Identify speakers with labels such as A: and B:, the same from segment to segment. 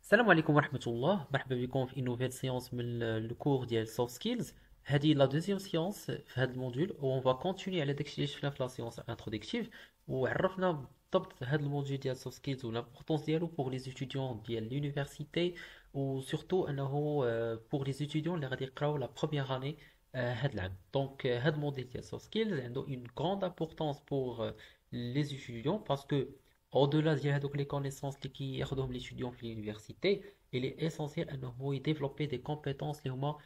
A: السلام عليكم ورحمة الله. مرحبا بكم في نوفيل سيونس من الكور ديال سوفت سكيلز. هذه لا دوزيام سيونس في هذا الموديول و on va continuer على داكشي اللي شفنا في لا سيونس انتروداكتيف، وعرفنا بالضبط هذا الموديول ديال سوفت سكيلز و لامبورطونس ديالو بور لي ستوديون ديال لونيفرسيتي، و سورتو انه بور لي ستوديون اللي غادي يقراو لا بروميير اني هذا العام. دونك هذا الموديل ديال سوفت سكيلز عنده اون غروند امبورطونس بور لي ستوديون باسكو au-delà ديال هذوك لي كونيسونس اللي كياخذوهم ليتيديون في اليونيفرسيتي، il est essentiel انه يديفلوبي دي كومبيتونس اللي هما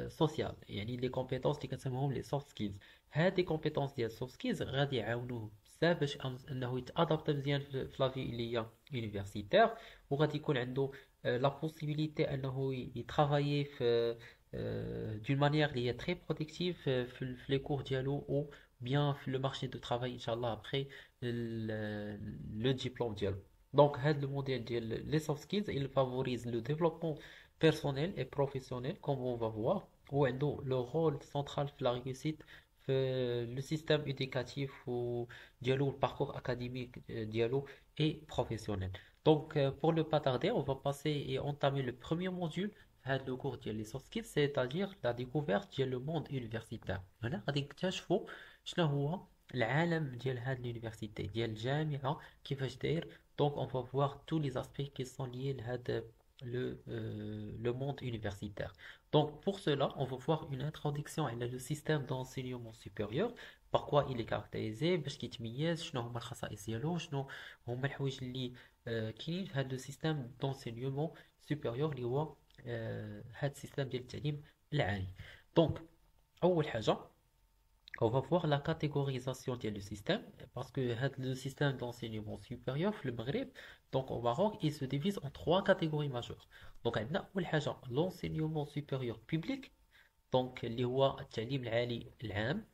A: سوسيال، يعني لي كومبيتونس اللي كنسموهم لي سوفت سكيلز. هاد لي كومبيتونس ديال السوفت سكيلز غادي يعاونوه بزاف باش انه يتادابط مزيان في لافي اللي هي يونيفرسيتير، وغادي يكون عنده لا بوسيبيليتي انه يترافايي في دون مانيير اللي هي تري بروتيكتيف في لي كور ديالو، او bien في le marché de travail inchallah après le diplôme ديالو. Donc هذا le modèle ديال les soft skills il favorise le développement personnel et professionnel comme on va voir, وعنده le rôle central في la réussite في le système éducatif و ديالو le parcours académique ديالو et professionnel. Donc pour ne pas tarder on va passer et entamer le premier module هذا le cours ديال les soft skills, c'est-à-dire la découverte ديال le monde universitaire. هنا غادي نكتشفوا شنو هو العالم ديال هاد l'université ديال الجامعة كيفاش داير. Donc on va voir tous les aspects qui sont liés à le monde universitaire. Donc pour cela, on va voir une introduction à le système d'enseignement supérieur. Par quoi il est caractérisé باش كيتميز، شنو هما الخصائص ديالو، شنو هما الحوايج اللي كاينين في هذا السيستم d'enseignement supérieur اللي هو هذا السيستم ديال التعليم العالي. دونك اول حاجه on va voir la catégorisation du système parce que le système d'enseignement supérieur في المغرب donc au Maroc il se divise en trois catégories majeures. Donc عندنا أول حاجة l'enseignement supérieur public donc اللي هو التعليم العالي العام.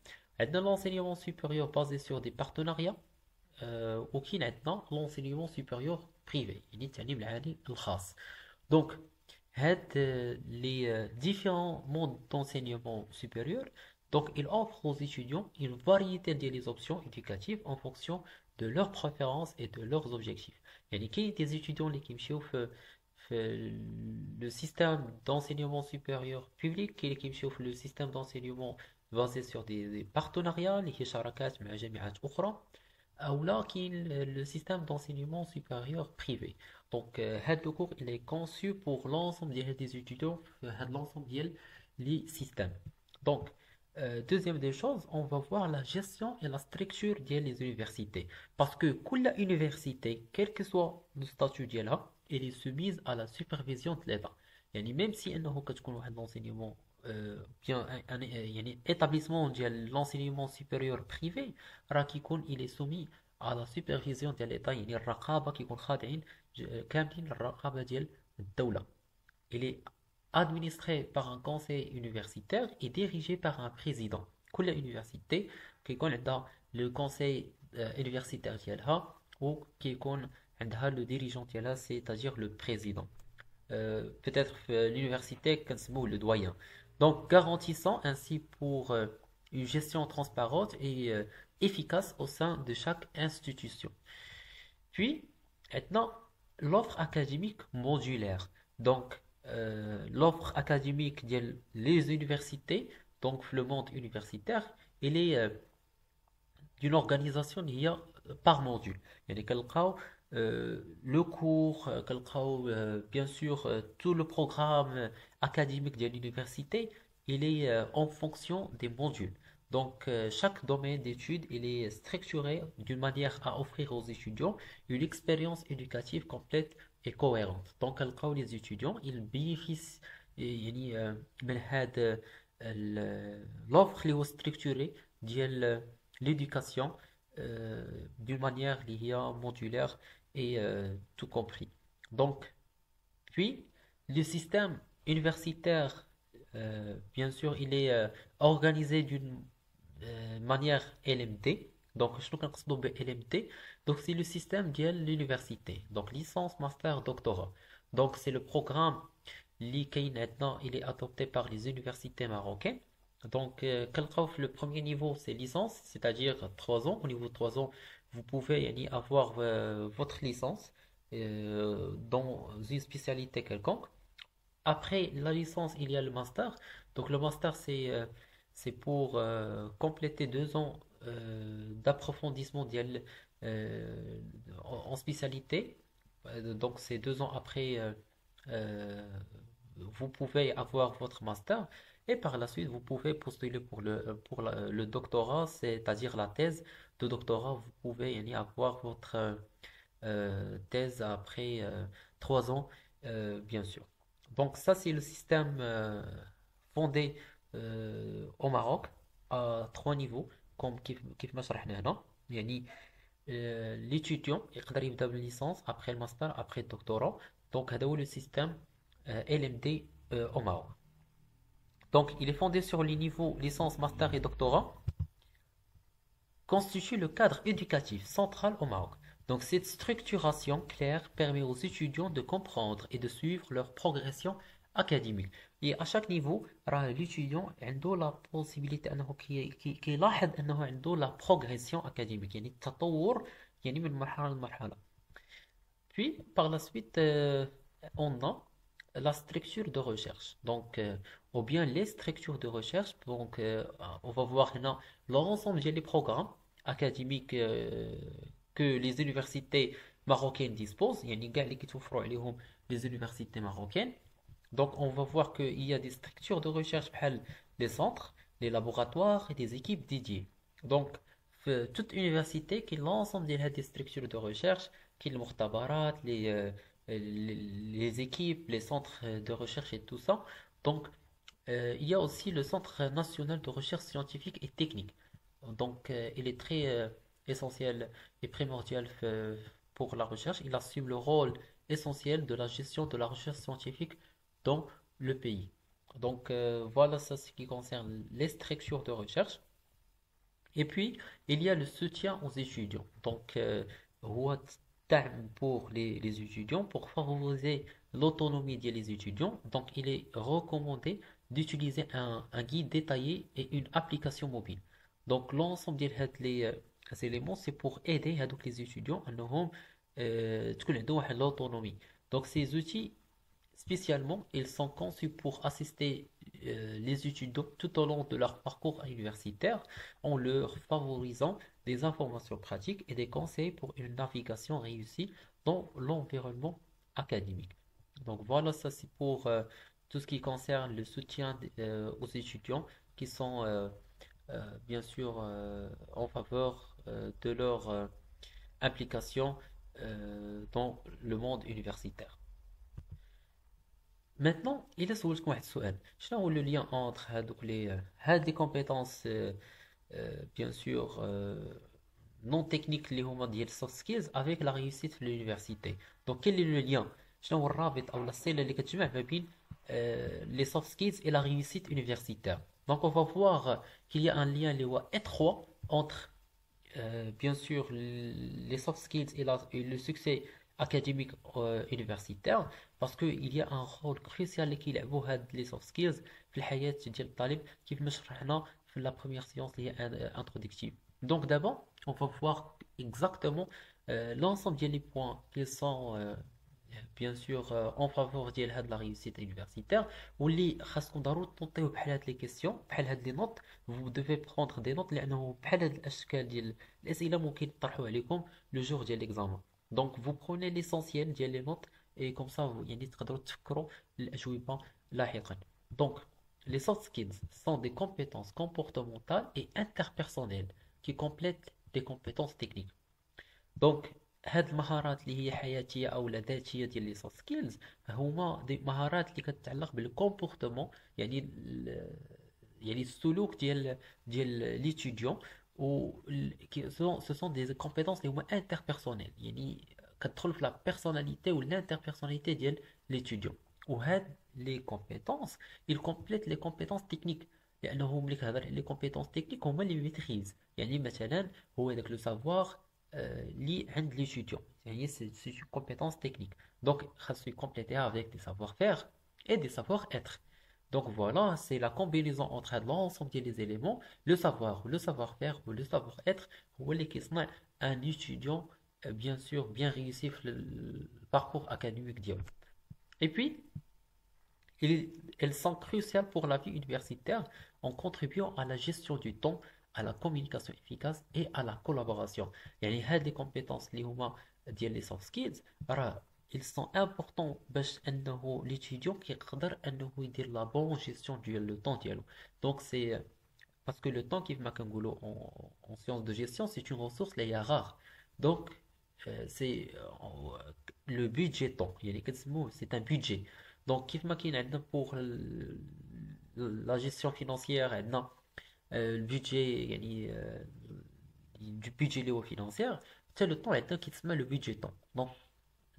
A: عندنا l'enseignement supérieur basé sur des partenariats وكاين عندنا l'enseignement supérieur privé يعني التعليم العالي الخاص. Donc les différents modes d'enseignement supérieur, donc il offre aux étudiants une variété des options éducatives en fonction de leurs préférences et de leurs objectifs. يعني كاين des étudiants اللي كيمشيو في le système d'enseignement supérieur public، كاين اللي كيمشيو في le système d'enseignement basé sur des partenariats اللي هي شراكات مع جامعات أخرى، ou là qui le système d'enseignement supérieur privé. Donc le cours il est conçu pour l'ensemble des étudiants, l'ensemble des systèmes. Donc deuxième des choses, on va voir la gestion et la structure des universités, parce que toute université quel que soit le statut ديالها elle est soumise à la supervision de l'État. يعني même si انه كتكون واحد l'enseignement bien يعني établissement ديال l'enseignement supérieur privé راه كيكون il est soumis à la supervision ديال l'État، يعني الرقابة كيكون خاضعين كاملين للرقابة ديال الدولة. Il est administré par un conseil universitaire et dirigé par un président. كل université كيكون عندها le conseil universitaire ديالها وكيكون عندها le dirigeant ديالها c'est-à-dire le président. Peut-être l'université كنسموه le doyen. Donc garantissant ainsi pour une gestion transparente et efficace au sein de chaque institution. Puis, maintenant, l'offre académique modulaire. Donc, l'offre académique des universités, donc le monde universitaire, il est d'une organisation il y a par module. يعني كنلقاو le cours كنلقاو bien sûr tout le programme académique de l'université il est en fonction des modules. Donc chaque domaine d'études il est structuré d'une manière à offrir aux étudiants une expérience éducative complète et cohérente. Donc كنلقاو les étudiants ils bénéficient يعني من هذا l'offre اللي هو structuré ديال l'éducation d'une manière liée modulaire et tout compris. Donc, puis, le système universitaire, bien sûr, il est organisé d'une manière LMD. Donc, je ne LMD. Donc, c'est le système de l'université. Donc, licence, master, doctorat. Donc, c'est le programme il est adopté par les universités marocaines. Donc, le premier niveau, c'est licence, c'est-à-dire 3 ans. Au niveau de 3 ans, vous pouvez avoir votre licence. dans une spécialité quelconque. Après la licence, il y a le master. Donc le master, c'est pour compléter 2 ans d'approfondissement euh, en spécialité. Donc c'est 2 ans après, euh, vous pouvez avoir votre master. Et par la suite, vous pouvez postuler pour le doctorat, c'est-à-dire la thèse de doctorat. Vous pouvez y avoir votre thèse après 3 ans, bien sûr. Donc ça, c'est le système fondé au Maroc à 3 niveaux, comme كيف ما شرحنا هنا. يعني l'étudiant يقدر يبدا بالlicence après le master après le doctorat. Donc هذا هو le système LMD au Maroc. Donc il est fondé sur les niveaux licence, master et doctorat, constitue le cadre éducatif central au Maroc. Donc cette structuration claire permet aux étudiants de comprendre et de suivre leur progression académique. Et à chaque niveau, l'étudiant a la possibilité كيلاحظ أنه عنده la progression académique يعني التطور يعني من مرحلة لمرحلة. Puis par la suite, on a la structure de recherche. Donc ou bien les structures de recherche. Donc on va voir هنا l'ensemble des programmes académiques que les universités marocaines disposent. يعني كاع اللي كيتوفروا عليهم les universités marocaines. Donc on va voir qu'il y a des structures de recherche بحال les centres, les laboratoires et des équipes dédiées. Donc toute université qui l'ensemble des structures de recherche, qui le muhtabarat, les équipes, les centres de recherche et tout ça. Donc il y a aussi le Centre national de recherche scientifique et technique. Donc, il est très essentiel et primordial pour la recherche. Il assume le rôle essentiel de la gestion de la recherche scientifique dans le pays. Donc, voilà ça ce qui concerne les structures de recherche. Et puis, il y a le soutien aux étudiants. Donc, هو الدعم pour les étudiants, pour favoriser l'autonomie des étudiants. Donc, il est recommandé d'utiliser un guide détaillé et une application mobile. Donc, l'ensemble de ces éléments, c'est pour aider les étudiants à تكون عندهم واحد l'autonomie. Donc, ces outils, spécialement, ils sont conçus pour assister les étudiants tout au long de leur parcours universitaire en leur favorisant des informations pratiques et des conseils pour une navigation réussie dans l'environnement académique. Donc voilà, ça c'est pour tout ce qui concerne le soutien aux étudiants qui sont bien sûr en faveur de leur implication dans le monde universitaire. Maintenant, il سولتكم واحد السؤال. شنو هو le lien entre هاد les compétences bien sûr non techniques اللي هما ديال soft skills avec la réussite في l'université. Donc quel est le lien؟ شنو هو الرابط او الصلة اللي كتجمع ما بين les soft skills et la réussite universitaire. Donc on va voir qu'il y a un lien اللي هو étroit entre bien sûr les soft skills et le succès académique universitaire parce qu'il y a un rôle crucial اللي كيلعبوا هاد les soft skills في الحياة ديال الطالب كيف ما شرحنا في la première séance اللي هي introductive. Donc d'abord on va voir exactement l'ensemble des points qui sont bien sûr en faveur ديال هاد la réussite universitaire واللي خاصكم ضروري تنطيو بحال هاد les questions بحال هاد les notes. Vous devez prendre des notes لأنه بحال هاد الأشكال ديال الأسئلة ممكن يطرحوا عليكم le jour ديال l'examen. Donc vous prenez l'essentiel ديال les notes et comme ça vous يعني تقدروا تفكروا الأجوبة لاحقا. Donc les soft skills sont des compétences comportementales et interpersonnelles qui complètent les compétences techniques. Donc هاد المهارات اللي هي حياتيه او ذاتيه ديال لي سوفت سكيلز هما دي مهارات اللي كتتعلق بالكومبورتمون يعني يعني السلوك ديال ليتيديون و سو سون دي كومبيتونس اللي هما انتربيرسونيل يعني كتدخل في لا بيرسوناليتي و الانتربيرسوناليتي ديال ليتيديون. وهاد لي كومبيتونس il complète les compétences techniques لانه ملي كنهضر على لي كومبيتونس تكنيك هما اللي ميتريز. يعني مثلا هو داك لو سافوار li عند l'étudiant. C'est une compétence technique. Donc, ça se compléter avec des savoir-faire et des savoir-être. Donc voilà, c'est la combinaison entre l'ensemble des éléments, le savoir, le savoir-faire ou le savoir-être, ou les qui sont un étudiant bien sûr bien réussir le parcours académique ديالو. Et puis ils- elles sont cruciales pour la vie universitaire en contribuant à la gestion du temps, à la communication efficace et à la collaboration. يعني هاد les compétences اللي هما ديال les soft skills راه ils sont importants باش انه l'étudiant كيقدر انه يدير la bonne gestion ديال le temps ديالو. Donc c'est parce que le temps كيف ما كنقولوا en sciences de gestion c'est une ressource اللي هي rare. Donc c'est le budget temps يعني كنسموه c'est un budget. Donc كيف ما كاين عندنا pour la gestion financière عندنا le budget يعني du budget اللي هو financier حتى le temps عندنا كيتسمى le budget temps. Donc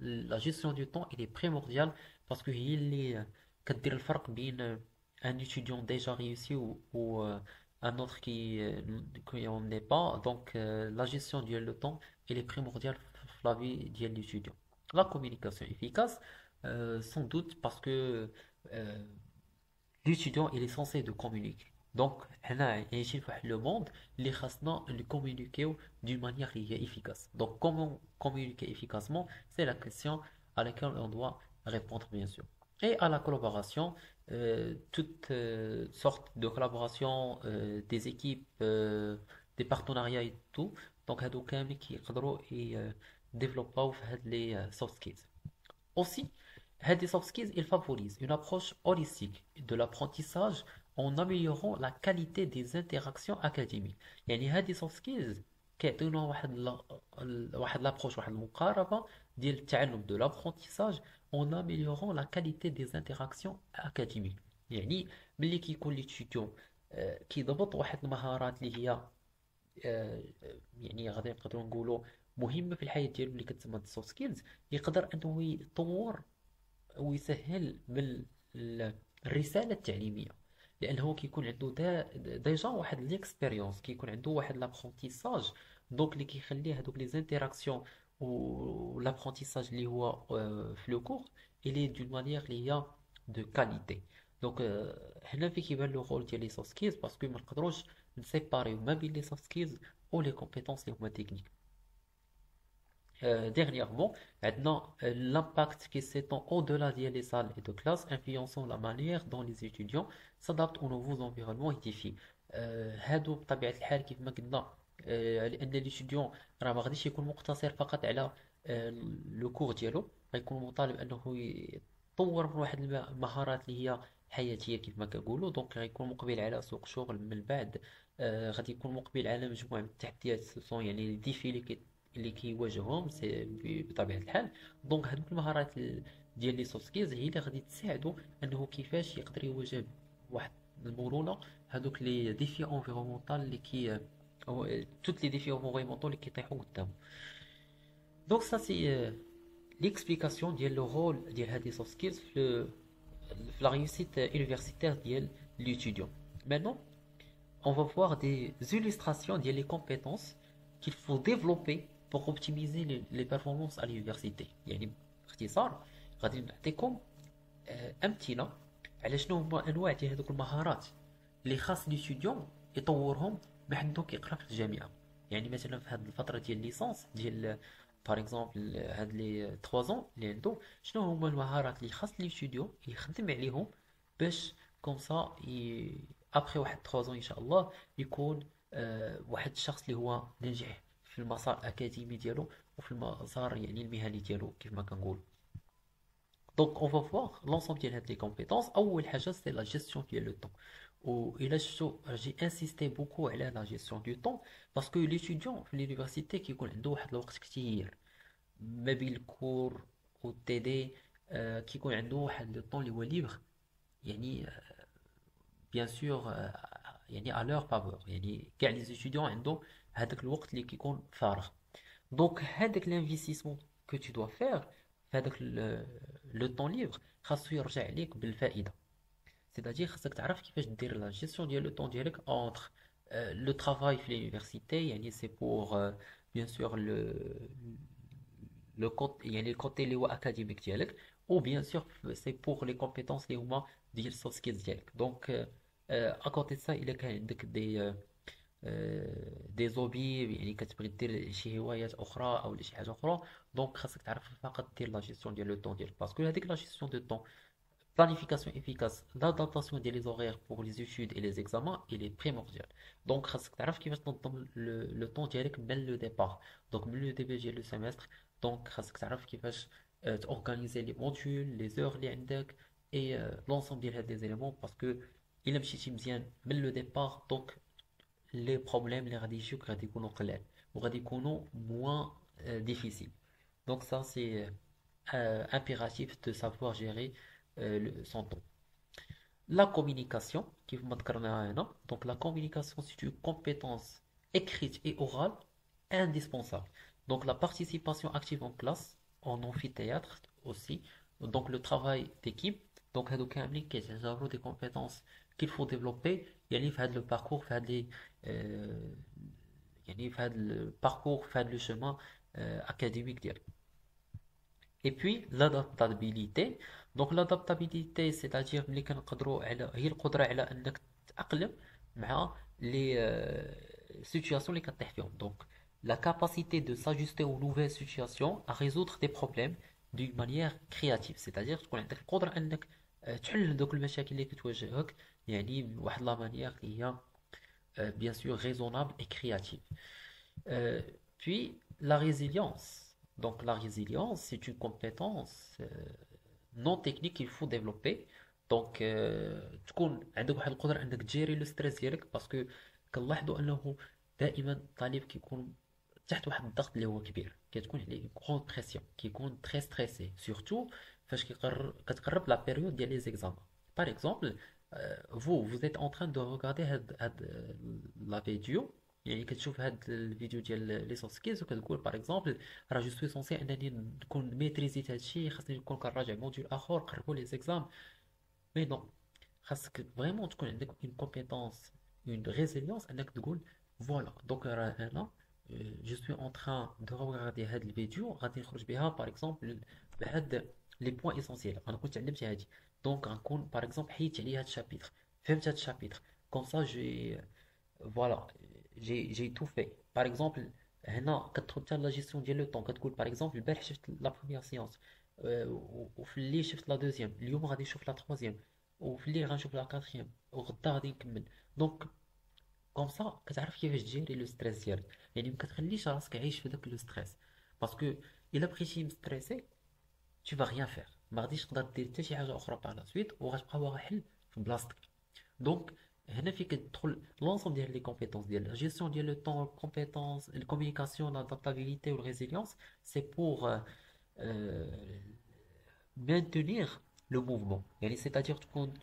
A: la gestion du temps il est primordial parce que هي اللي كدير الفرق بين un étudiant déjà réussi ou un autre qui en est pas. Donc la gestion du temps elle est primordiale dans la vie de l'étudiant. La communication efficace sans doute parce que euh, l'étudiant il est censé de communiquer. Donc حنا عايشين في واحد le monde اللي خاصنا communiquer d'une manière qui est efficace. Donc comment communiquer efficacement, c'est la question à laquelle on doit répondre bien sûr. Et à la collaboration, toutes sortes de collaboration, des équipes, des partenariats et tout. Donc هادو كامل كيقدروا développer في هاد les soft skills. Aussi, Head Soft Skills, il favorise une approche holistique de l'apprentissage en améliorant la qualité des interactions académiques. يعني هذه soft skills كيعطيونا واحد l'approche واحد المقاربة ديال التعلم de l'apprentissage en améliorant la qualité des interactions académiques. يعني ملي كيكون l'étudiant كيضبط واحد المهارات اللي هي يعني غادي نقدروا نقولوا مهمة في الحياة ديالو اللي كتسمى السوفت سكيلز يقدر انه يطور ويسهل من الرسالة التعليمية لانه كيكون عنده ديجا واحد ليكسبيريونس كيكون عنده واحد لابرونتيساج دونك اللي كيخليه هذوك لي زانتيراكسيون لابرونتيساج اللي هو في لو كور الي دون مانيير اللي هي دو كاليتي دونك هنا في كيبان لو رول ديال لي سوفت سكيلز باسكو ما نقدروش نسيباريو ما بين لي سوفت سكيلز و لي كومبيتونس اللي هما تكنيك. Dernièrement, maintenant, l'impact qui s'étend au-delà des salles et de classe, influençant la manière dont les étudiants s'adaptent aux nouveaux environnements et défis. هادو بطبيعة الحال كيف ما قلنا لأن الإتيديون راه ما غاديش يكون مقتصر فقط على لو كور ديالو غيكون مطالب أنه يطور من واحد المهارات اللي هي حياتية كيف ما كنقولوا دونك غيكون مقبل على سوق شغل من بعد غادي يكون مقبل على مجموعة من التحديات سوسون يعني لي ديفي اللي كيواجههم بطبيعه الحال دونك هذوك المهارات ديال لي سوفت سكيلز هي اللي غادي تساعدو انه كيفاش يقدر يواجه واحد المرونه هذوك لي ديفي انفيرونمونتال اللي كي توت لي ديفي انفيرونمونتال اللي كيطيحوا قدامه دونك سا سي ليكسبليكاسيون ديال لو رول ديال هاد لي سوفت سكيلز في لا réussite universitaire ديال l'étudiant. Maintenant, on va voir des illustrations des les compétences qu'il faut développer pour optimiser les performances à l'université. يعني باختصار غادي نعطيكم امثله على شنو هما انواع ديال هذوك المهارات اللي خاص ليستوديون يطورهم بحدو كيقرا في الجامعه. يعني مثلا في هذه الفتره ديال ليسانس ديال باغ اكزومبل هاد لي 3 ans اللي عنده شنو هما المهارات اللي خاص ليستوديون يخدم عليهم باش كوم سا ابخي واحد 3 ans ان شاء الله يكون واحد الشخص اللي هو ناجح في المسار الاكاديمي ديالو وفي المسار يعني المهني ديالو كيف ما كنقول. Donc on va voir l'ensemble ديال هاد لي كومبيتونس. اول حاجه سي لا جيستيون ديال لو طون والى شفتو جي انسيستي بوكو على لا جيستيون دو طون باسكو ليتيديون في لونيفرسيتي كيكون عنده واحد الوقت كثير ما بين الكور و تي دي كيكون عنده واحد لو طون اللي هو ليبر يعني بيان سور يعني à leur faveur يعني كاع لي ستوديون عندهم هذاك الوقت اللي كيكون فارغ دونك هذاك الانفستيسمون كو tu dois faire في هذاك لو طون ليبر خاصو يرجع ليك بالفائده سيتادير خاصك تعرف كيفاش دير لا جيستيون ديال لو طون ديالك اونتر لو travail في لونيفرسيتي يعني سي بور بيان سور لو كوت يعني الكوتي اللي هو اكاديميك ديالك او بيان سور سي بور لي كومبيتونس اللي هما ديال السوفت سكيلز ديالك دونك à côté de ça il كان عندك دي دي زوبي، يعني كتبغي دير شي هوايات اخرى او شي حاجه اخرى. دونك خاصك تعرف فقط دير لا جيستيون ديال لو طون ديالك، باسكو هذيك لا جيستيون دو طون، planification efficace, l'adaptation des horaires pour les études et les examens, il est primordial. Donc, خاصك تعرف كيفاش تنظم le temps ديالك من le départ. Donc, من le début ديال le semestre. Donc, خاصك تعرف كيفاش organiser les modules, les heures اللي عندك et l'ensemble ديال هاد les éléments, parce que إلا مشيتي مزيان من le départ, donc les problèmes اللي غادي يجيوك غادي يكونوا قلال وغادي يكونوا moins difficiles. Donc, ça, c'est impératif de savoir gérer son temps. La communication, qui vous montrera un an. Donc la communication, c'est une compétence écrite et orale indispensable. Donc la participation active en classe, en amphithéâtre aussi. Donc le travail d'équipe. Donc هادو كاملين كيتعتبروا des compétences qu'il faut développer. يعني في هذا le parcours في هذا يعني في هذا le parcours في هذا le chemin académique ديالك. Et puis l'adaptabilité. Donc l'adaptabilité, c'est-à-dire ملي كنقدروا على هي القدرة على انك تتأقلم مع les situations اللي كطيح فيهم. Donc la capacité de s'ajuster aux nouvelles situations, à résoudre des problèmes d'une manière créative. C'est-à-dire تكون عندك القدرة انك تحل دوك المشاكل اللي كتواجهك يعني بواحد لا مانيير اللي هي bien sûr raisonnable et créative. Puis la résilience. Donc la résilience, c'est une compétence non technique qu'il faut développer. Donc تكون عندك واحد القدرة انك تجيري لو ستريس ديالك، باسكو كنلاحظوا انه دائما الطالب كيكون تحت واحد الضغط اللي هو كبير، كتكون عليه كغون بريسيون، كيكون تري ستريسي سورتو فاش كتقرب لا بيريود ديال لي زيكزامان. باغ اكزومبل vous êtes en train de regarder هاد لا فيديو، يعني كتشوف هاد الفيديو ديال لي سوفت سكيلز وكتقول باغ اكزومبل راه جو سوي سونسي انني نكون ميتريزيت هادشي، خاصني نكون كنراجع موديول اخر قربوا لي زيكزام. مي نو، خاصك فريمون تكون عندك اون كومبيتونس، اون ريزيليونس، انك تقول فوالا دونك راه انا جو سوي اون تران دو ريغاردي هاد الفيديو، غادي نخرج بها باغ اكزومبل بهاد لي بوين اسونسيال، انا كنت علمت هادي، دونك غنكون باغ اكزومبل حيدت عليا هاد الشابيتر، فهمت هاد الشابيتر، كوم سا جي فوالا جي تو في. باغ اكزومبل هنا كتدخل حتى لا جيستيون ديال لو طون، كتقول باغ اكزومبل البارح شفت لا بروميير سيونس، وفي الليل شفت لا دوزيام، اليوم غادي نشوف لا تروازيام، وفي الليل غنشوف لا كاتريام، وغدا غادي نكمل. دونك كوم سا كتعرف كيفاش تجيري لو ستريس ديالك، يعني ما كتخليش راسك عايش في داك لو ستريس، باسكو الا بقيتي مستريسي tu vas rien faire، ما غاديش تقدر دير حتى شي حاجه اخرى باغ لا سويت، وغتبقى واقع حل في بلاصتك. دونك هنا فين كتدخل لونسوم ديال لي كومبيتونس ديال لا جيستيون ديال لو طون، كومبيتونس الكومونيكاسيون، لادابتابيليتي والريزيليونس، سي بور maintenir لو موفمون، يعني سيتادير تكون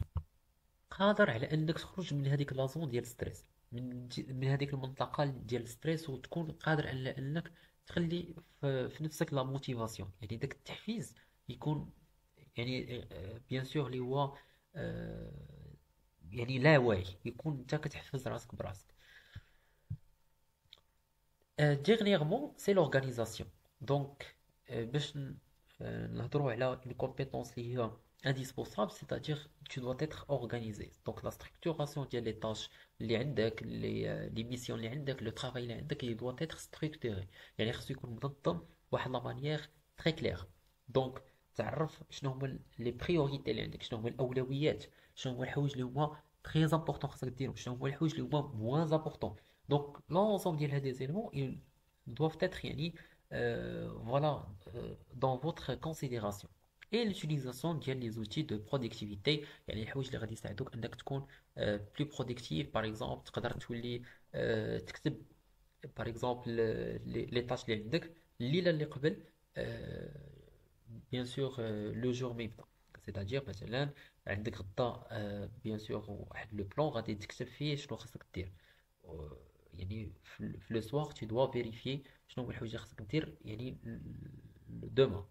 A: قادر على انك تخرج من هذيك لازون ديال ستريس، من هذيك المنطقه ديال الستريس، وتكون قادر على انك تخلي في نفسك لا موتيفاسيون، يعني داك التحفيز يكون يعني بيان سور اللي هو يعني لا واعي، يكون انت كتحفز راسك براسك. Dernièrement, c'est l'organisation. Donc, باش نهضروا على une compétence اللي هي indispensable, c'est-à-dire tu dois être organisé. Donc la structuration ديال les tâches اللي عندك، les missions اللي عندك، le travail اللي عندك، il doit être structuré. يعني خصو يكون منظم بواحد لا مانيير très claire. Donc تعرف شنو هما les priorités اللي عندك، شنو هما الأولويات، شنو هما الحوايج اللي هما très important خاصك ديرهم، شنو هما الحوايج اللي هما moins important. Donc l'ensemble ديال هاد les éléments ils doivent être يعني voilà dans votre considération. Et l'utilisation ديال les outils de productivité، يعني الحوايج اللي غادي يساعدوك انك تكون plus productif. par exemple تقدر تولي تكتب par exemple les tâches اللي عندك الليله اللي قبل bien sûr le jour ما يبدا. c'est-à-dire مثلا عندك غدا bien sûr واحد لو بلان غادي تكتب فيه شنو خاصك دير، يعني في لو سوار tu dois vérifier شنو هما الحوايج اللي خاصك دير يعني demain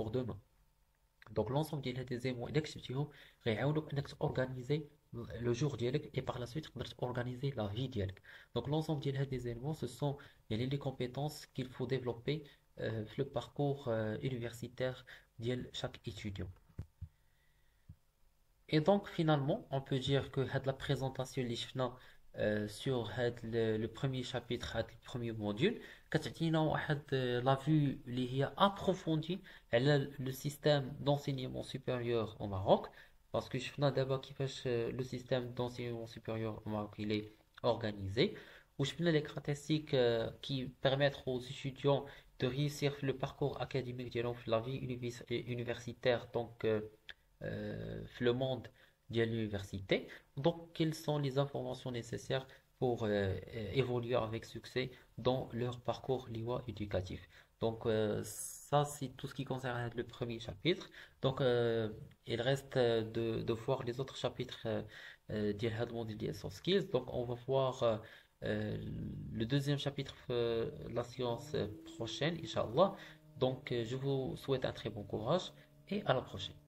A: pour demain. دونك لونسوم ديال هاد لي زيمون الا كتبتيهم غيعاونوك انك تورغانيزي لو جور ديالك، اي باغ لا سويت تقدر تورغانيزي لا في ديالك. دونك لونسوم ديال هاد لي زيمون سو سون يعني لي كومبيتونس كيل فو ديفلوبي في لو باركور universitaire ديال chaque étudiant. Et donc finalement on peut dire que هاد لا بريزونطاسيون اللي شفنا sur le premier chapitre, le premier module, كتعطينا واحد la vue اللي هي approfondie على le système d'enseignement supérieur au Maroc, parce que شفنا دابا كيفاش le système d'enseignement supérieur au Maroc il est organisé, وشفنا les caractéristiques qui permettent aux étudiants de réussir le parcours académique ديالهم في la vie universitaire, donc في le monde de l'université. Donc, quelles sont les informations nécessaires pour évoluer avec succès dans leur parcours liwa éducatif. Donc, ça, c'est tout ce qui concerne le premier chapitre. Donc, il reste de voir les autres chapitres ديال هذا الموديل ديال soft skills. Donc, on va voir le deuxième chapitre la séance prochaine, Inch'Allah. Donc, je vous souhaite un très bon courage et à la prochaine.